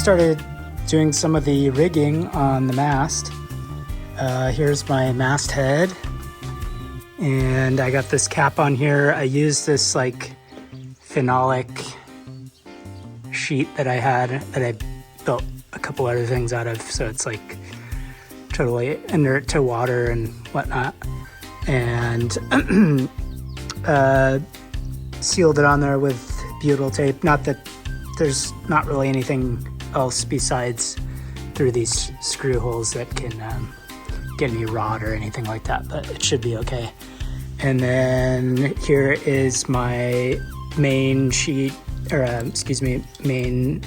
started doing some of the rigging on the mast. Here's my masthead, and I got this cap on here. I used this like phenolic sheet that I had that I built a couple other things out of, so it's like totally inert to water and whatnot, and sealed it on there with butyl tape. Not that there's not really anything else besides through these screw holes that can get any rot or anything like that, but it should be okay. And then here is my main sheet, or main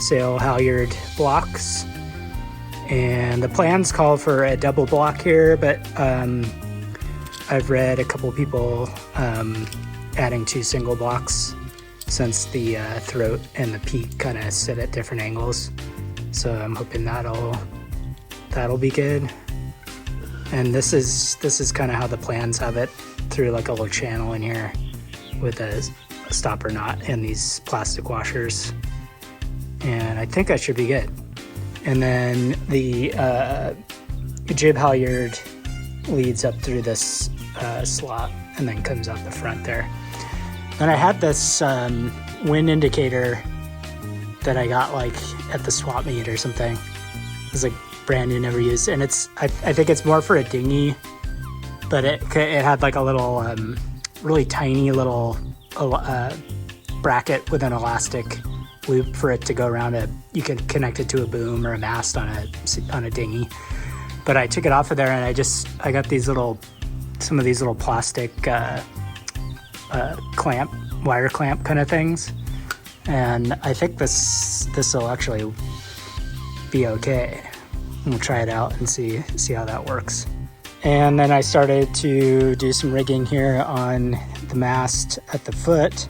sail halyard blocks. And the plans call for a double block here, but I've read a couple people adding 2 single blocks, since the throat and the peak kind of sit at different angles. So I'm hoping that'll be good. And this is kind of how the plans have it, through like a little channel in here with a stopper knot and these plastic washers. And I think that should be good. And then the jib halyard leads up through this slot and then comes out the front there. Then I had this wind indicator that I got like at the swap meet or something. It was like brand new, never used, and I think it's more for a dinghy, but it had like a little really tiny little bracket with an elastic loop for it to go around you can connect it to a boom or a mast on a dinghy. But I took it off of there, and I got some of these little plastic wire clamp kind of things, and I think this will actually be okay. We'll try it out and see how that works. And then I started to do some rigging here on the mast at the foot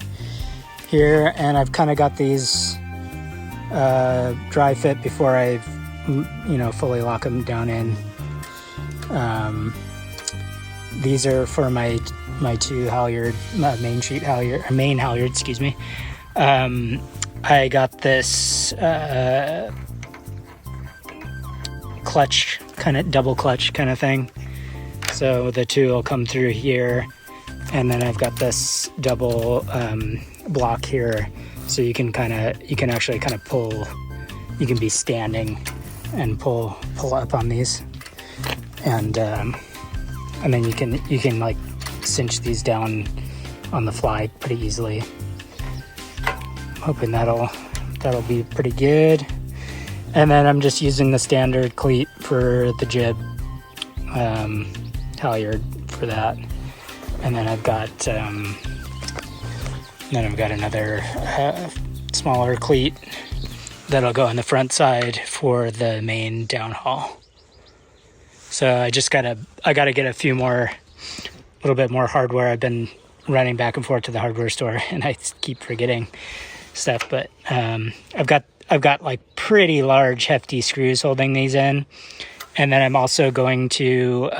here, and I've kind of got these dry fit before I fully lock them down in. These are for my 2 halyard, main halyard, excuse me. I got this clutch, kind of double clutch kind of thing. So the 2 will come through here, and then I've got this double block here, so you can actually kind of pull. You can be standing and pull up on these, and then you can like cinch these down on the fly pretty easily. I'm hoping that'll be pretty good. And then I'm just using the standard cleat for the jib halyard for that. And then I've got another smaller cleat that'll go on the front side for the main downhaul. So I gotta get a little bit more hardware. I've been running back and forth to the hardware store, and I keep forgetting stuff. But I've got like pretty large, hefty screws holding these in, and then I'm also going to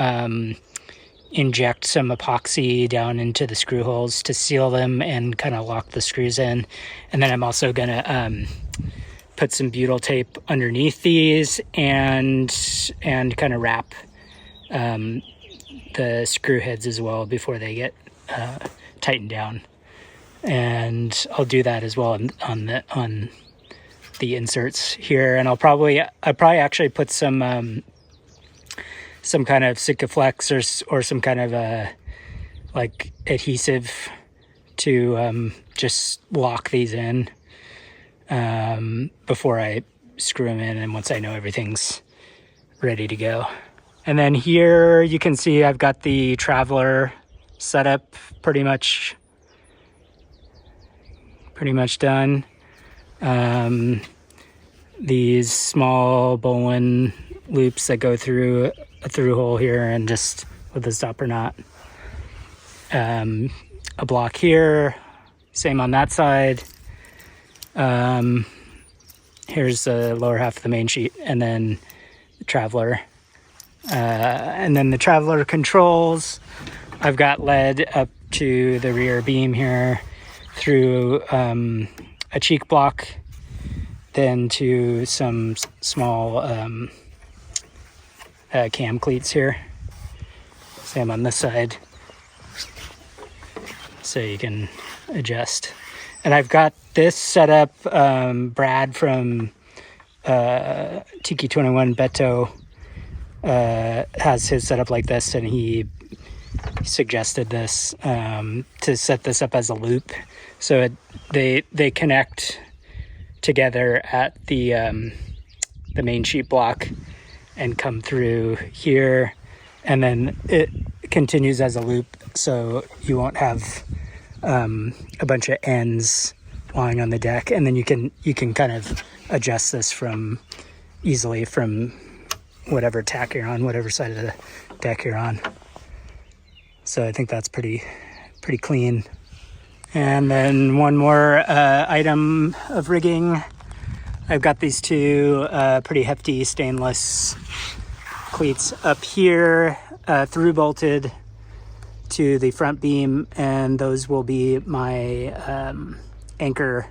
inject some epoxy down into the screw holes to seal them and kind of lock the screws in. And then I'm also gonna put some butyl tape underneath these and kind of wrap the screw heads as well before they get tightened down. And I'll do that as well on the inserts here. And I'll probably actually put some kind of Sikaflex or some kind of like adhesive to just lock these in before I screw them in, and once I know everything's ready to go. And then here you can see I've got the Traveler setup pretty much done. These small bowline loops that go through a through hole here, and just with the stopper knot. A block here, same on that side. Here's the lower half of the main sheet, and then the Traveler. And then the Traveler controls, I've got led up to the rear beam here through a cheek block then to some small cam cleats here. Same on this side. So you can adjust. And I've got this set up, Brad from Tiki 21 Beto has his set up like this, and he suggested this to set this up as a loop. So they connect together at the main sheet block and come through here, and then it continues as a loop, so you won't have a bunch of ends lying on the deck, and then you can kind of adjust this from easily from whatever tack you're on, whatever side of the deck you're on. So I think that's pretty clean. And then one more item of rigging. I've got these two pretty hefty stainless cleats up here, through bolted to the front beam, and those will be my anchor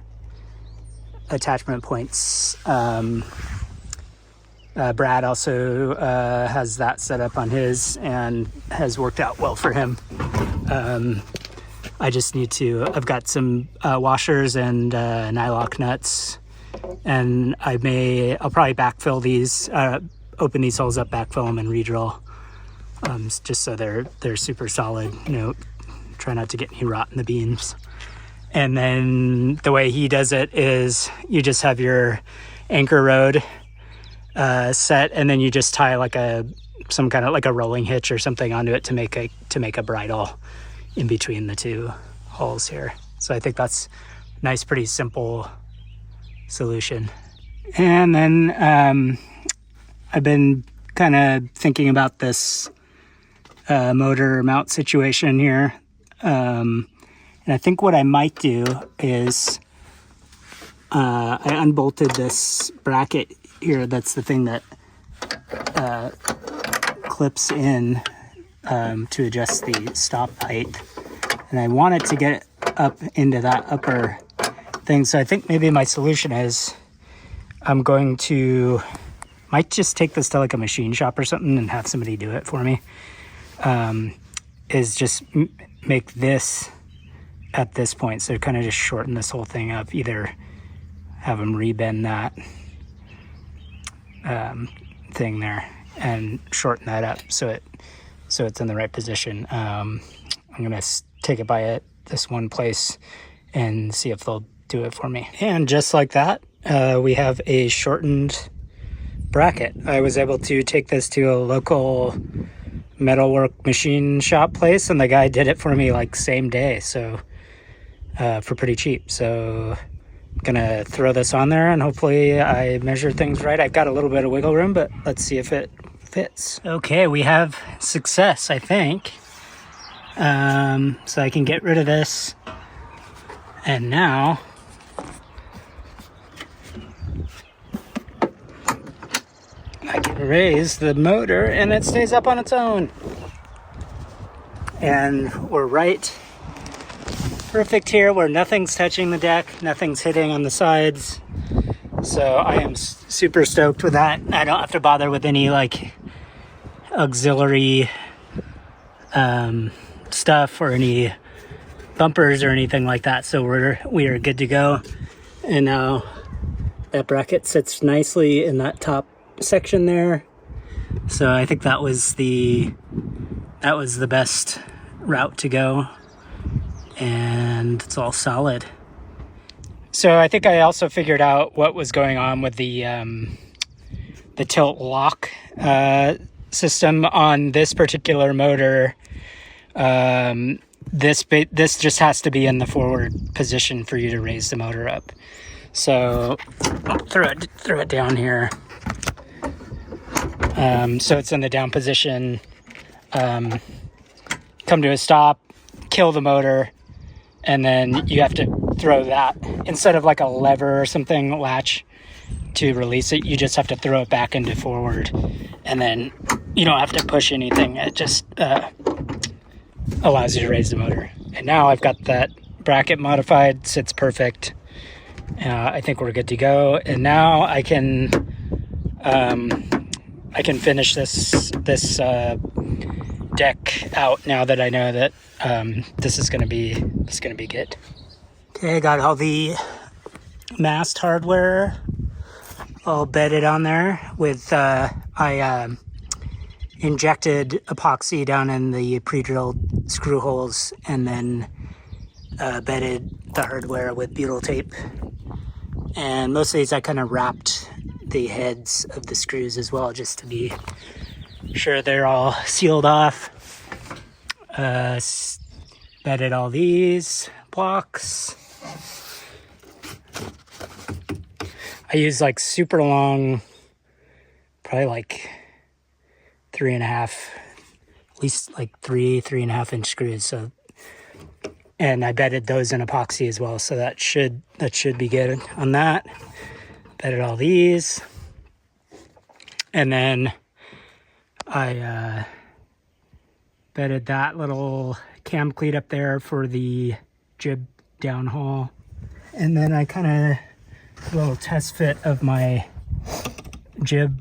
attachment points. Brad also has that set up on his and has worked out well for him. I just need to, I've got some washers and nylock nuts, and I'll probably backfill these, open these holes up, backfill them, and re-drill, just so they're super solid. Try not to get any rot in the beams. And then the way he does it is you just have your anchor rod set, and then you just tie some kind of like a rolling hitch or something onto it to make a bridle in between the two holes here. So I think that's a nice, pretty simple solution. And then I've been kind of thinking about this motor mount situation here. And I think what I might do is I unbolted this bracket here. That's the thing that clips in to adjust the stop height. And I want it to get up into that upper thing. So I think maybe my solution is I'm going to, might just take this to like a machine shop or something and have somebody do it for me. Is just make this at this point. So kind of just shorten this whole thing up, either have them rebend that thing there and shorten that up so it's in the right position. I'm gonna take it by this one place and see if they'll do it for me. And just like that, we have a shortened bracket. I was able to take this to a local metalwork machine shop place, and the guy did it for me like same day, so for pretty cheap. So I'm gonna throw this on there and hopefully I measure things right. I've got a little bit of wiggle room, but let's see if it fits. Okay, we have success, I think. So I can get rid of this, and now I can raise the motor and it stays up on its own. And we're right perfect here where nothing's touching the deck, nothing's hitting on the sides. So I am super stoked with that. I don't have to bother with any like auxiliary stuff or any bumpers or anything like that. So we are good to go. And now that bracket sits nicely in that top section there. So I think that was the best route to go, and it's all solid. So I think I also figured out what was going on with the tilt lock system on this particular motor. This just has to be in the forward position for you to raise the motor up. So I'll throw it down here. So it's in the down position. Come to a stop, kill the motor, and then you have to throw that instead of like a lever or something latch to release it. You just have to throw it back into forward, and then you don't have to push anything. It just allows you to raise the motor. And now I've got that bracket modified, sits perfect. I think we're good to go. And now I can finish this deck out now that I know that this is gonna be good. Okay, I got all the mast hardware all bedded on there with I injected epoxy down in the pre-drilled screw holes and then bedded the hardware with butyl tape. And most of these I kind of wrapped the heads of the screws as well, just to be sure they're all sealed off. Bedded all these blocks. I use like super long, probably like 3.5, at least like 3.5 inch screws. So, and I bedded those in epoxy as well. So that should be good on that. Bedded all these. And then I bedded that little cam cleat up there for the jib downhaul. And then I kind of a little test fit of my jib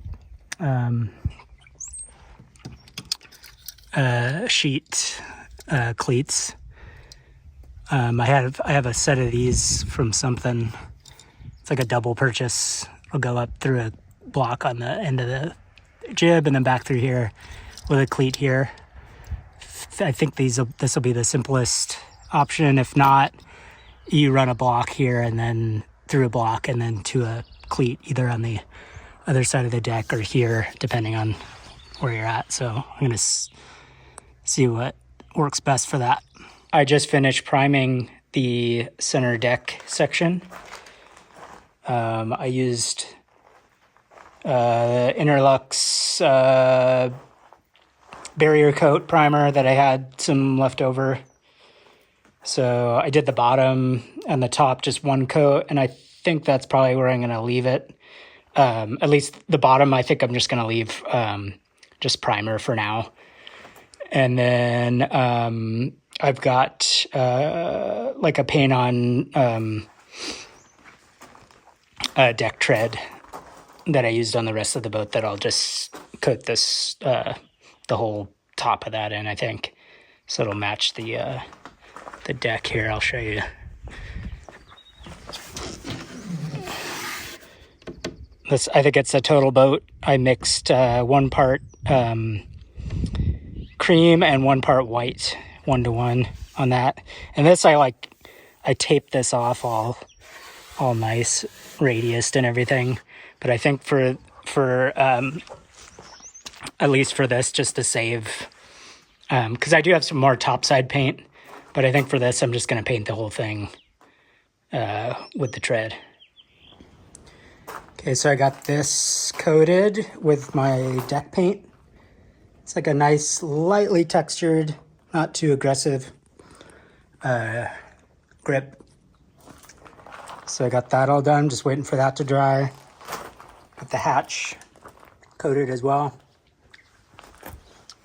sheet cleats. I have a set of these from something. It's like a double purchase. I'll go up through a block on the end of the jib and then back through here with a cleat here. I think this will be the simplest option. If not, you run a block here and then through a block and then to a cleat either on the other side of the deck or here, depending on where you're at. So I'm going to see what works best for that. I just finished priming the center deck section. I used Interlux barrier coat primer that I had some left over. So I did the bottom and the top just one coat, and I think that's probably where I'm going to leave it. At least the bottom, I think I'm just going to leave just primer for now. And then I've got like a paint on deck tread that I used on the rest of the boat that I'll just coat this the whole top of that in, I think, so it'll match the deck here. I'll show you. This, I think it's a total boat. I mixed 1 part cream and 1 part white, 1-to-1 on that. And this I taped this off all nice, radiused and everything. But I think for at least for this, just to save, because I do have some more topside paint, but I think for this I'm just going to paint the whole thing with the tread. Okay, so I got this coated with my deck paint. It's like a nice, lightly textured, not too aggressive grip. So I got that all done, just waiting for that to dry. Got the hatch coated as well.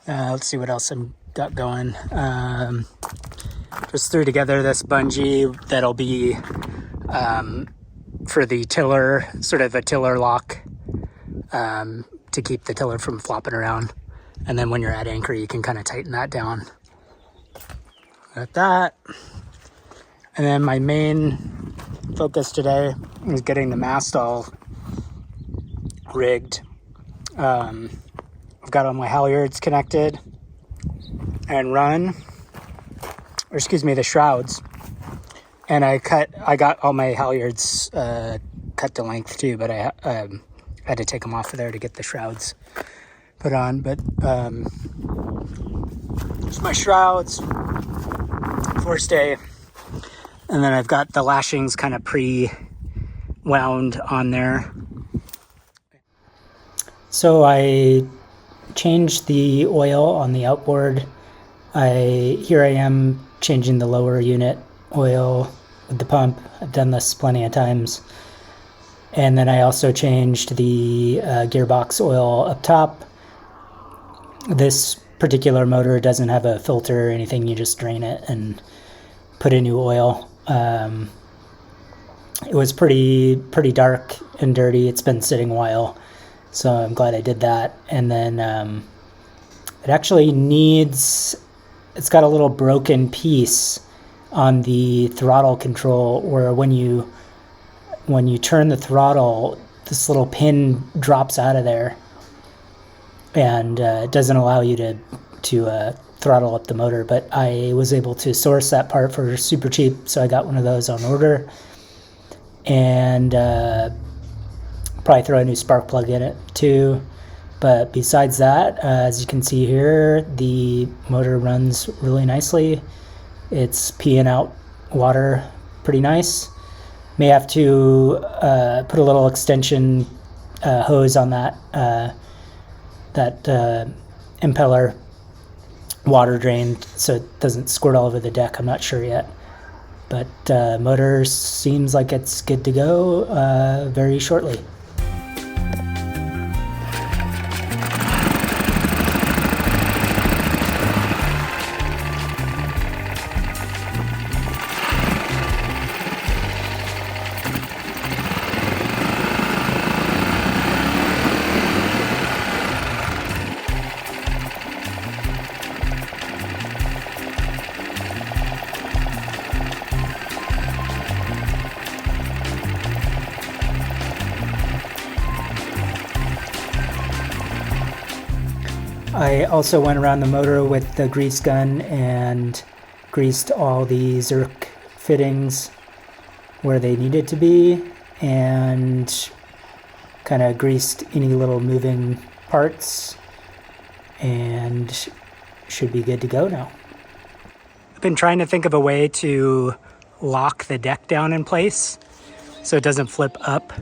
Let's see what else I've got going. Just threw together this bungee that'll be for the tiller, sort of a tiller lock, to keep the tiller from flopping around. And then when you're at anchor, you can kind of tighten that down. Got that. And then my main focus today is getting the mast all rigged. I've got all my halyards connected and run, or excuse me, the shrouds. And I got all my halyards cut to length too, but I had to take them off of there to get the shrouds put on. But there's my shrouds, forestay, and then I've got the lashings kind of pre-wound on there. So I changed the oil on the outboard. Here I am changing the lower unit oil with the pump. I've done this plenty of times. And then I also changed the gearbox oil up top. This particular motor doesn't have a filter or anything. You just drain it and put in new oil. it was pretty dark and dirty. It's been sitting a while, so I'm glad I did that. And then it actually it's got a little broken piece on the throttle control, where when you turn the throttle, this little pin drops out of there, and it doesn't allow you to throttle up the motor. But I was able to source that part for super cheap, so I got one of those on order, and probably throw a new spark plug in it too. But besides that, as you can see here, the motor runs really nicely. It's peeing out water pretty nice. May have to put a little extension hose on that impeller water drain so it doesn't squirt all over the deck. I'm not sure yet. But motor seems like it's good to go very shortly. I also went around the motor with the grease gun and greased all the Zerk fittings where they needed to be, and kind of greased any little moving parts, and should be good to go now. I've been trying to think of a way to lock the deck down in place so it doesn't flip up.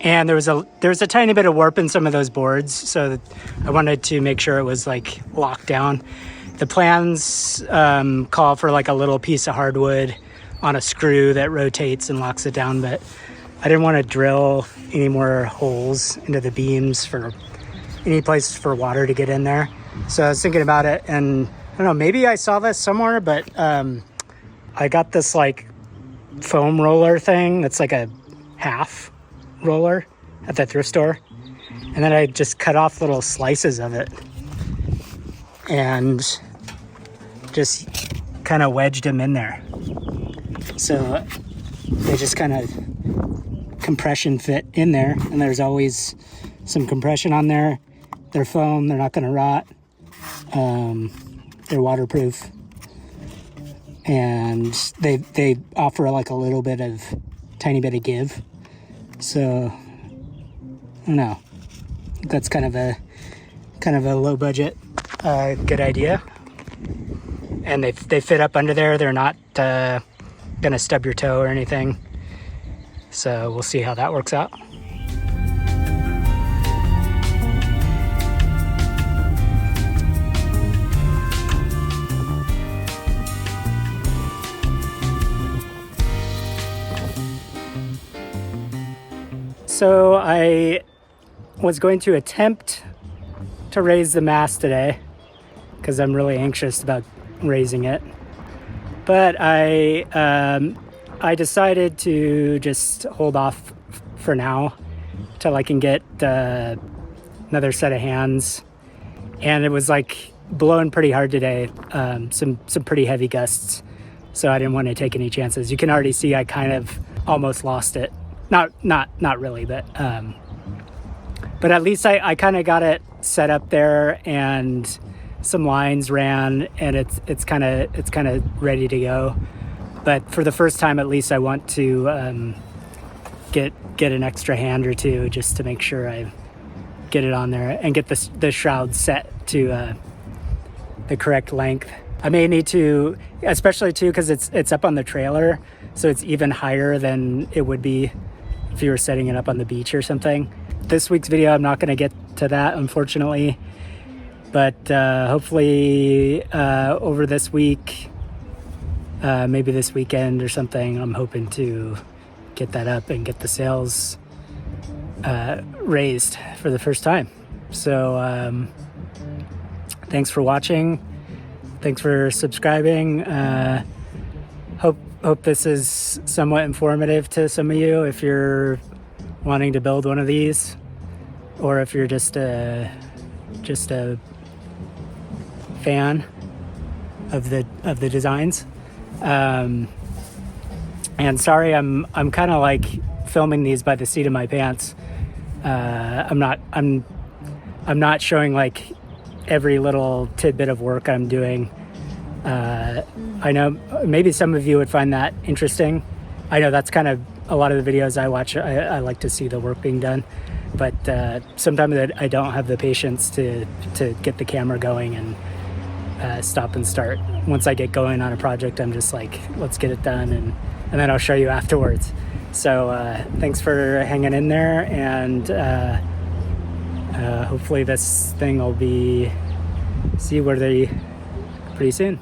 And there was a tiny bit of warp in some of those boards, so I wanted to make sure it was like locked down. The plans call for like a little piece of hardwood on a screw that rotates and locks it down, but I didn't want to drill any more holes into the beams for any place for water to get in there. So I was thinking about it, and I don't know, maybe I saw this somewhere, but I got this like foam roller thing that's like a half roller at the thrift store, and then I just cut off little slices of it and just kind of wedged them in there, so they just kind of compression fit in there, and there's always some compression on there. They're foam, they're not going to rot, they're waterproof, and they offer like a little bit of tiny bit of give. So I don't know, that's kind of a low budget good idea, and they fit up under there. They're not gonna stub your toe or anything, so we'll see how that works out. So I was going to attempt to raise the mast today because I'm really anxious about raising it, but I decided to just hold off for now till I can get another set of hands. And it was like blowing pretty hard today, some pretty heavy gusts, so I didn't want to take any chances. You can already see I kind of almost lost it. Not really, but at least I kind of got it set up there, and some lines ran, and it's kind of ready to go. But for the first time, at least I want to get an extra hand or two just to make sure I get it on there and get the shroud set to the correct length. I may need to, especially too, because it's up on the trailer, so it's even higher than it would be if you were setting it up on the beach or something. This week's video, I'm not going to get to that, unfortunately, but hopefully over this week, maybe this weekend or something, I'm hoping to get that up and get the sails raised for the first time. So thanks for watching. Thanks for subscribing. hope this is somewhat informative to some of you if you're wanting to build one of these, or if you're just a fan of the designs. And sorry, I'm kind of like filming these by the seat of my pants. I'm not showing like every little tidbit of work I'm doing. I know maybe some of you would find that interesting. I know that's kind of a lot of the videos I watch. I like to see the work being done, but sometimes I don't have the patience to get the camera going and stop and start. Once I get going on a project, I'm just like, let's get it done, and then I'll show you afterwards. So thanks for hanging in there, and hopefully this thing will be seaworthy pretty soon.